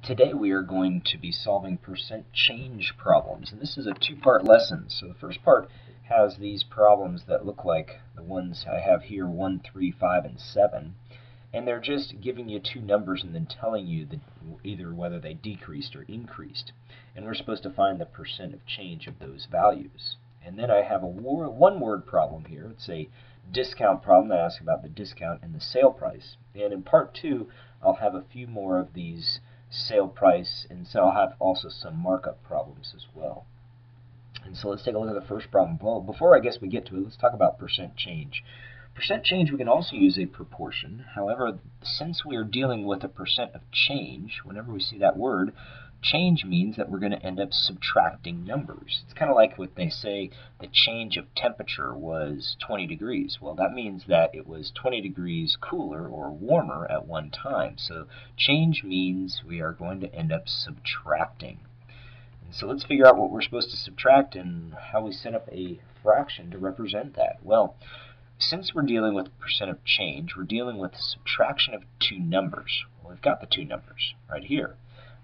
Today we are going to be solving percent change problems, and this is a two-part lesson. So the first part has these problems that look like the ones I have here, 1, 3, 5, and 7, and they're just giving you two numbers and then telling you that either whether they decreased or increased, and we're supposed to find the percent of change of those values. And then I have a one-word problem here. It's a discount problem that asks about the discount and the sale price. And in part 2, I'll have a few more of these sale price, and so I'll have also some markup problems as well. And so let's take a look at the first problem. Well, before I guess we get to it, let's talk about percent change. Percent change, we can also use a proportion. However, since we are dealing with a percent of change, whenever we see that word, change means that we're going to end up subtracting numbers. It's kind of like what they say the change of temperature was 20 degrees. Well, that means that it was 20 degrees cooler or warmer at one time. So change means we are going to end up subtracting. And so let's figure out what we're supposed to subtract and how we set up a fraction to represent that. Well, since we're dealing with percent of change, we're dealing with subtraction of two numbers. Well, we've got the two numbers right here.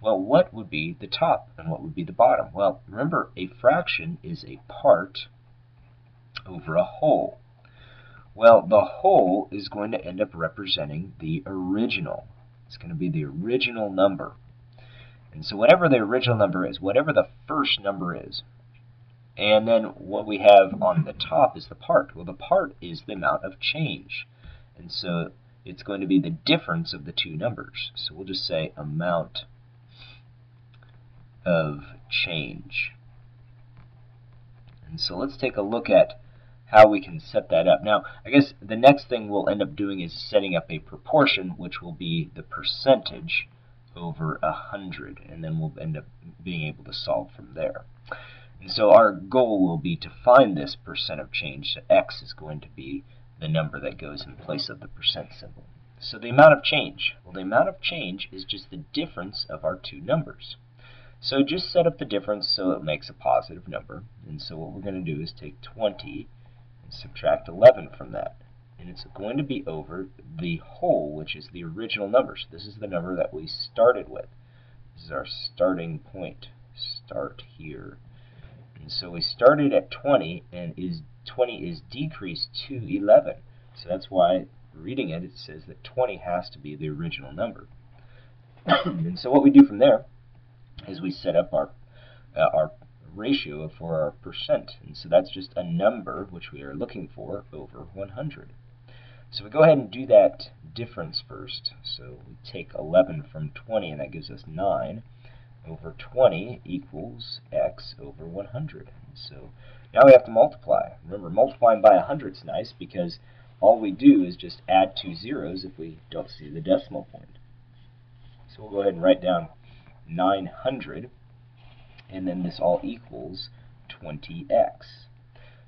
Well, what would be the top and what would be the bottom? Well, remember, a fraction is a part over a whole. Well, the whole is going to end up representing the original. It's going to be the original number. And so whatever the original number is, whatever the first number is, and then what we have on the top is the part. Well, the part is the amount of change. And so it's going to be the difference of the two numbers. So we'll just say amount of change. And so let's take a look at how we can set that up. Now, I guess the next thing we'll end up doing is setting up a proportion, which will be the percentage over 100, and then we'll end up being able to solve from there. And so our goal will be to find this percent of change. So x is going to be the number that goes in place of the percent symbol. So the amount of change. Well, the amount of change is just the difference of our two numbers. So just set up the difference so it makes a positive number. And so what we're going to do is take 20 and subtract 11 from that. And it's going to be over the whole, which is the original number. So this is the number that we started with. This is our starting point. Start here. And so we started at 20, and 20 is decreased to 11. So that's why, reading it, it says that 20 has to be the original number. And so what we do from there is we set up our ratio for our percent. And so that's just a number, which we are looking for, over 100. So we go ahead and do that difference first. So we take 11 from 20, and that gives us 9. Over 20 equals x over 100. So now we have to multiply. Remember, multiplying by 100 is nice because all we do is just add two zeros if we don't see the decimal point. So we'll go ahead and write down 900, and then this all equals 20x.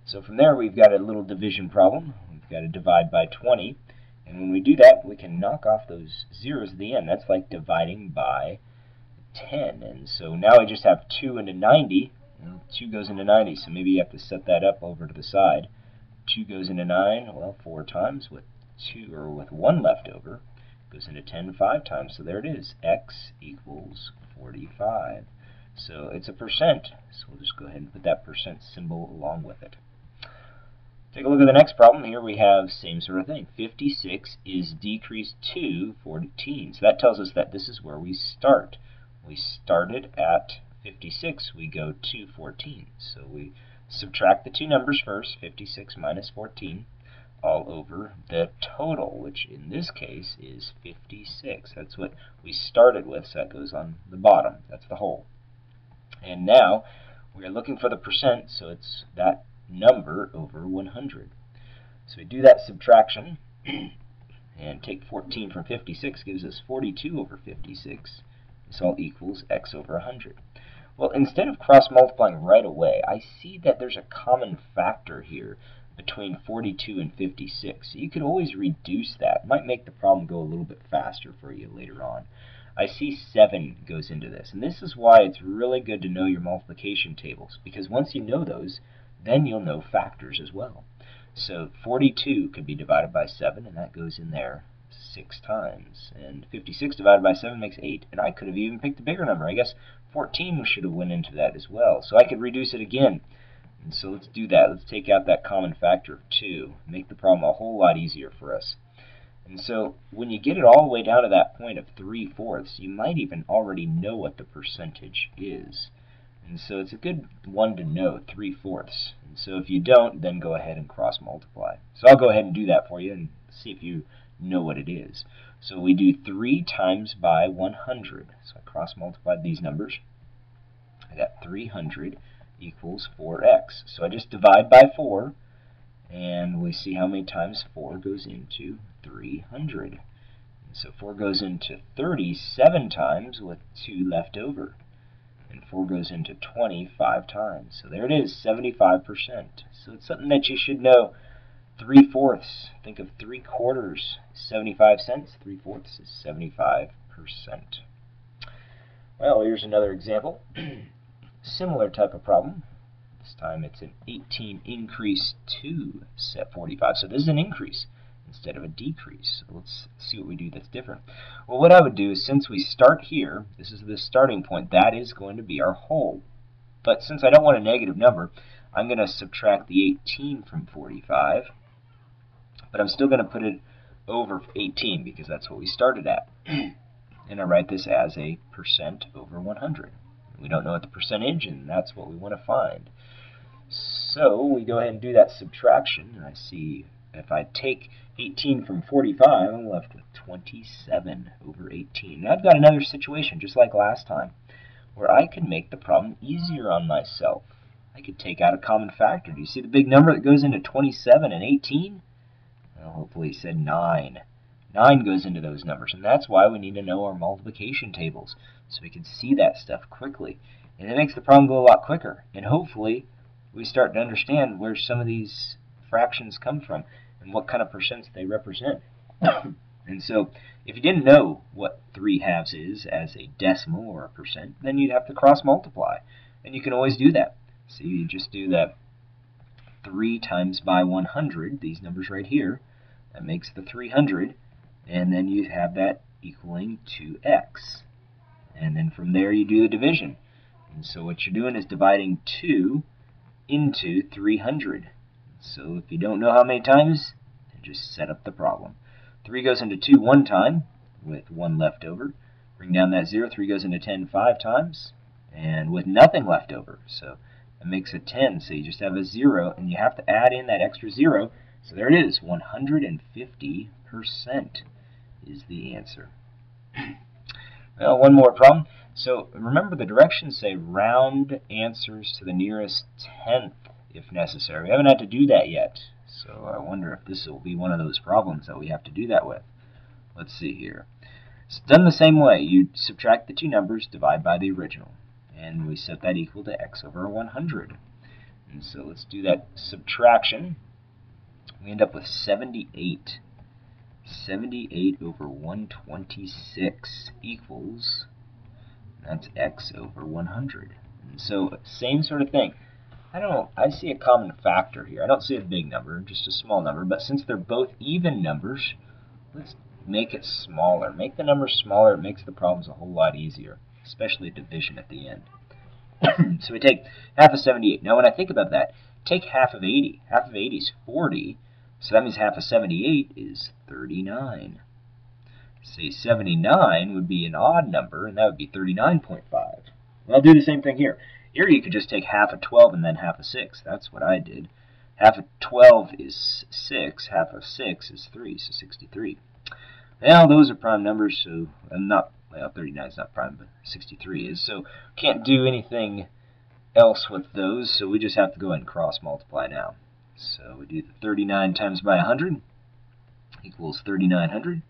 So from there we've got a little division problem. We've got to divide by 20, and when we do that we can knock off those zeros at the end. That's like dividing by 10, and so now I just have 2 into 90. Well, 2 goes into 90, so maybe you have to set that up over to the side. 2 goes into 9, well, 4 times with 2 or with 1 left over. Goes into 10 5 times, so there it is. X equals 45. So it's a percent, so we'll just go ahead and put that percent symbol along with it. Take a look at the next problem. Here we have same sort of thing. 56 is decreased to 14. So that tells us that this is where we start. We started at 56, we go to 14. So we subtract the two numbers first, 56 minus 14, all over the total, which in this case is 56. That's what we started with, so that goes on the bottom. That's the whole. And now we are looking for the percent, so it's that number over 100. So we do that subtraction, and take 14 from 56 gives us 42 over 56. This all equals x over 100. Well, instead of cross-multiplying right away, I see that there's a common factor here between 42 and 56. So you could always reduce that. It might make the problem go a little bit faster for you later on. I see 7 goes into this, and this is why it's really good to know your multiplication tables, because once you know those, then you'll know factors as well. So 42 could be divided by 7, and that goes in there. 6 times. And 56 divided by 7 makes 8. And I could have even picked a bigger number. I guess 14 should have went into that as well. So I could reduce it again. And so let's do that. Let's take out that common factor of 2. Make the problem a whole lot easier for us. And so when you get it all the way down to that point of 3/4, you might even already know what the percentage is. And so it's a good one to know, 3/4. And so if you don't, then go ahead and cross multiply. So I'll go ahead and do that for you and see if you know what it is. So we do 3 times by 100. So I cross multiplied these numbers. I got 300 equals 4x. So I just divide by 4, and we see how many times 4 goes into 300. And so 4 goes into 37 times with 2 left over. And 4 goes into 25 times. So there it is, 75%. So it's something that you should know. 3/4. Think of 3/4, 75 cents. 3/4 is 75%. Well, here's another example. Similar type of problem. This time it's an 18 increase to set 45. So this is an increase instead of a decrease. So let's see what we do that's different. Well, what I would do is, since we start here, this is the starting point, that is going to be our whole. But since I don't want a negative number, I'm going to subtract the 18 from 45, but I'm still going to put it over 18 because that's what we started at. And I write this as a percent over 100. We don't know what the percentage, and that's what we want to find. So we go ahead and do that subtraction, and I see if I take 18 from 45, I'm left with 27 over 18. Now I've got another situation, just like last time, where I can make the problem easier on myself. I could take out a common factor. Do you see the big number that goes into 27 and 18? Well, hopefully he said 9. 9 goes into those numbers, and that's why we need to know our multiplication tables, so we can see that stuff quickly. And it makes the problem go a lot quicker, and hopefully we start to understand where some of these fractions come from and what kind of percents they represent. And so if you didn't know what 3/2 is as a decimal or a percent, then you'd have to cross multiply, and you can always do that. So you just do that 3 times by 100, these numbers right here, that makes the 300, and then you have that equaling 2x. And then from there you do the division. And so what you're doing is dividing 2 into 300. So if you don't know how many times, then just set up the problem. 3 goes into 2 one time with 1 left over. Bring down that 0. 3 goes into 10 5 times and with nothing left over. So it makes a 10. So you just have a 0, and you have to add in that extra 0. So there it is. 150% is the answer. Well, one more problem. So remember, the directions say round answers to the nearest tenth if necessary. We haven't had to do that yet, so I wonder if this will be one of those problems that we have to do that with. Let's see here. It's done the same way. You subtract the two numbers, divide by the original, and we set that equal to x over 100. And so let's do that subtraction. We end up with 78. 78 over 126 equals, that's x over 100. And so same sort of thing. I see a common factor here. I don't see a big number, just a small number, but since they're both even numbers, let's make it smaller. Make the numbers smaller. It makes the problems a whole lot easier, especially division at the end. So we take half of 78. Now when I think about that, take half of 80. Half of 80 is 40. So that means half of 78 is 39. Say 79 would be an odd number, and that would be 39.5. Well, I'll do the same thing here. Here you could just take half of 12 and then half of 6. That's what I did. Half of 12 is 6. Half of 6 is 3, so 63. Well, those are prime numbers, so well, 39 is not prime, but 63 is. So can't do anything else with those, so we just have to go ahead and cross multiply now. So we do the 39 times by 100 equals 3,900.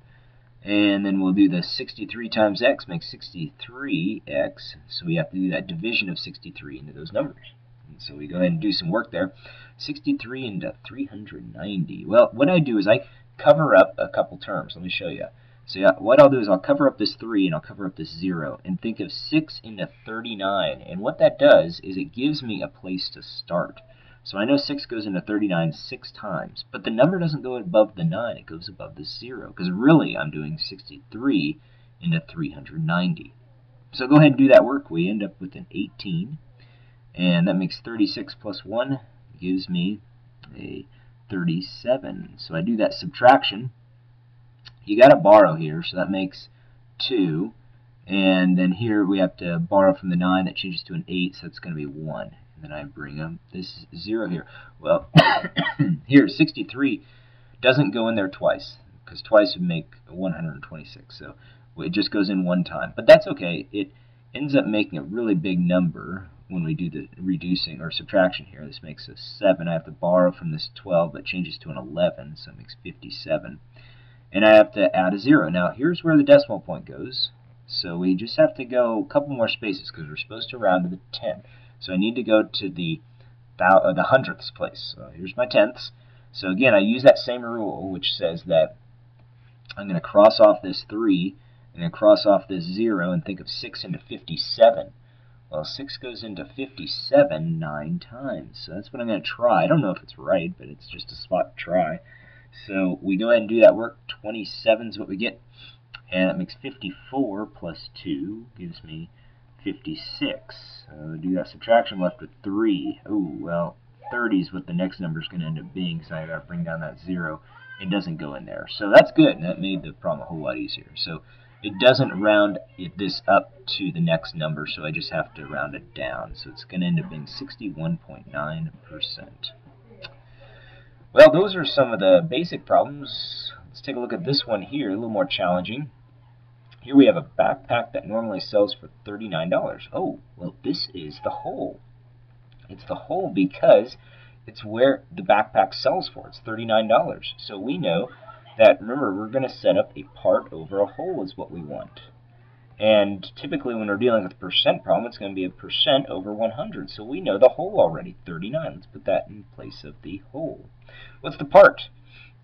And then we'll do the 63 times x makes 63x. So we have to do that division of 63 into those numbers. And so we go ahead and do some work there. 63 into 390. Well, what I do is I cover up a couple terms. Let me show you. So yeah, what I'll do is I'll cover up this 3 and I'll cover up this 0. And think of 6 into 39. And what that does is it gives me a place to start. So I know 6 goes into 39 6 times, but the number doesn't go above the 9, it goes above the 0, because really I'm doing 63 into 390. So go ahead and do that work. We end up with an 18, and that makes 36 plus 1 gives me a 37. So I do that subtraction. You got to borrow here, so that makes 2. And then here we have to borrow from the 9. That changes to an 8, so it's going to be 1. And then I bring up this 0 here. Well, here 63 doesn't go in there twice, because twice would make 126. So it just goes in one time. But that's okay. It ends up making a really big number when we do the reducing or subtraction here. This makes a 7. I have to borrow from this 12, but changes to an 11, so it makes 57. And I have to add a 0. Now, here's where the decimal point goes. So we just have to go a couple more spaces because we're supposed to round to the 10. So I need to go to the hundredths place. So here's my tenths. So again, I use that same rule, which says that I'm going to cross off this 3, I'm going to cross off this 0, and think of 6 into 57. Well, 6 goes into 57 9 times. So that's what I'm going to try. I don't know if it's right, but it's just a spot to try. So we go ahead and do that work. 27 is what we get. And that makes 54 plus 2 gives me 56. So do that subtraction, left with 3. Oh, well, 30 is what the next number is going to end up being, so I got to bring down that 0. It doesn't go in there. So that's good. That made the problem a whole lot easier. So it doesn't round this up to the next number, so I just have to round it down. So it's going to end up being 61.9%. Well, those are some of the basic problems. Let's take a look at this one here, a little more challenging. Here we have a backpack that normally sells for $39. Oh, well, this is the whole. It's the whole because it's where the backpack sells for. It's $39. So we know that, remember, we're going to set up a part over a whole is what we want. And typically when we're dealing with a percent problem, it's going to be a percent over 100. So we know the whole already, 39. Let's put that in place of the whole. What's the part?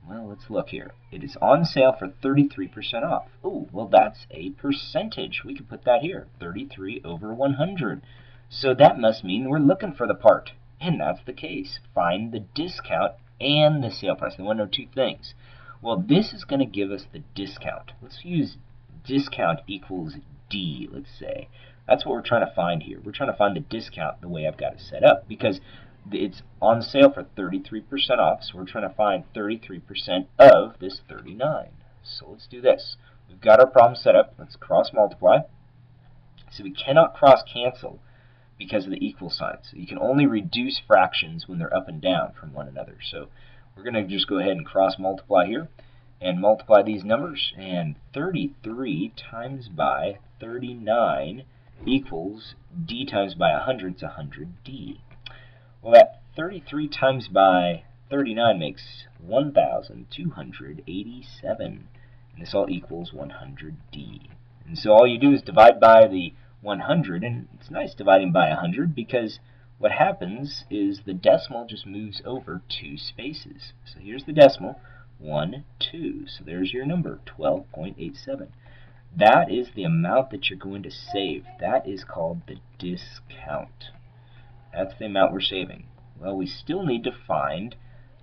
Well, let's look here. It is on sale for 33% off. Oh, well, that's a percentage. We could put that here, 33 over 100. So that must mean we're looking for the part. And that's the case. Find the discount and the sale price. We want to know two things. Well, this is going to give us the discount. Let's use discount equals D, let's say. That's what we're trying to find here. We're trying to find the discount the way I've got it set up because it's on sale for 33% off, so we're trying to find 33% of this 39. So let's do this. We've got our problem set up. Let's cross multiply. So we cannot cross cancel because of the equal sign. So you can only reduce fractions when they're up and down from one another. So we're going to just go ahead and cross multiply here and multiply these numbers. And 33 times by 39 equals D times by 100 is 100D. Well, that 33 times by 39 makes 1,287. And this all equals 100D. And so all you do is divide by the 100, and it's nice dividing by 100 because what happens is the decimal just moves over 2 spaces. So here's the decimal, 1, 2. So there's your number, 12.87. That is the amount that you're going to save. That is called the discount. That's the amount we're saving. Well, we still need to find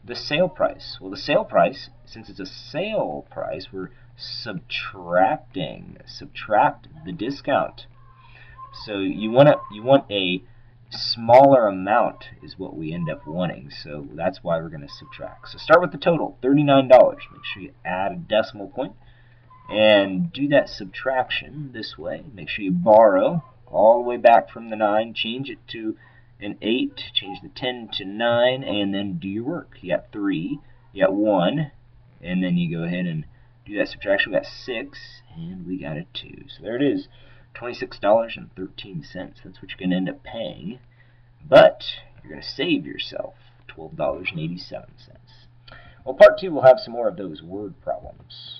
the sale price. Well, the sale price, since it's a sale price, we're subtracting. Subtract the discount. So you want a smaller amount is what we end up wanting. So that's why we're going to subtract. So start with the total, $39. Make sure you add a decimal point and do that subtraction this way. Make sure you borrow all the way back from the 9, change it to an 8, change the 10 to 9, and then do your work. You got 3, you got 1, and then you go ahead and do that subtraction. We got 6, and we got a 2. So there it is, $26.13. That's what you're going to end up paying, but you're going to save yourself $12.87. Well, part 2 will have some more of those word problems.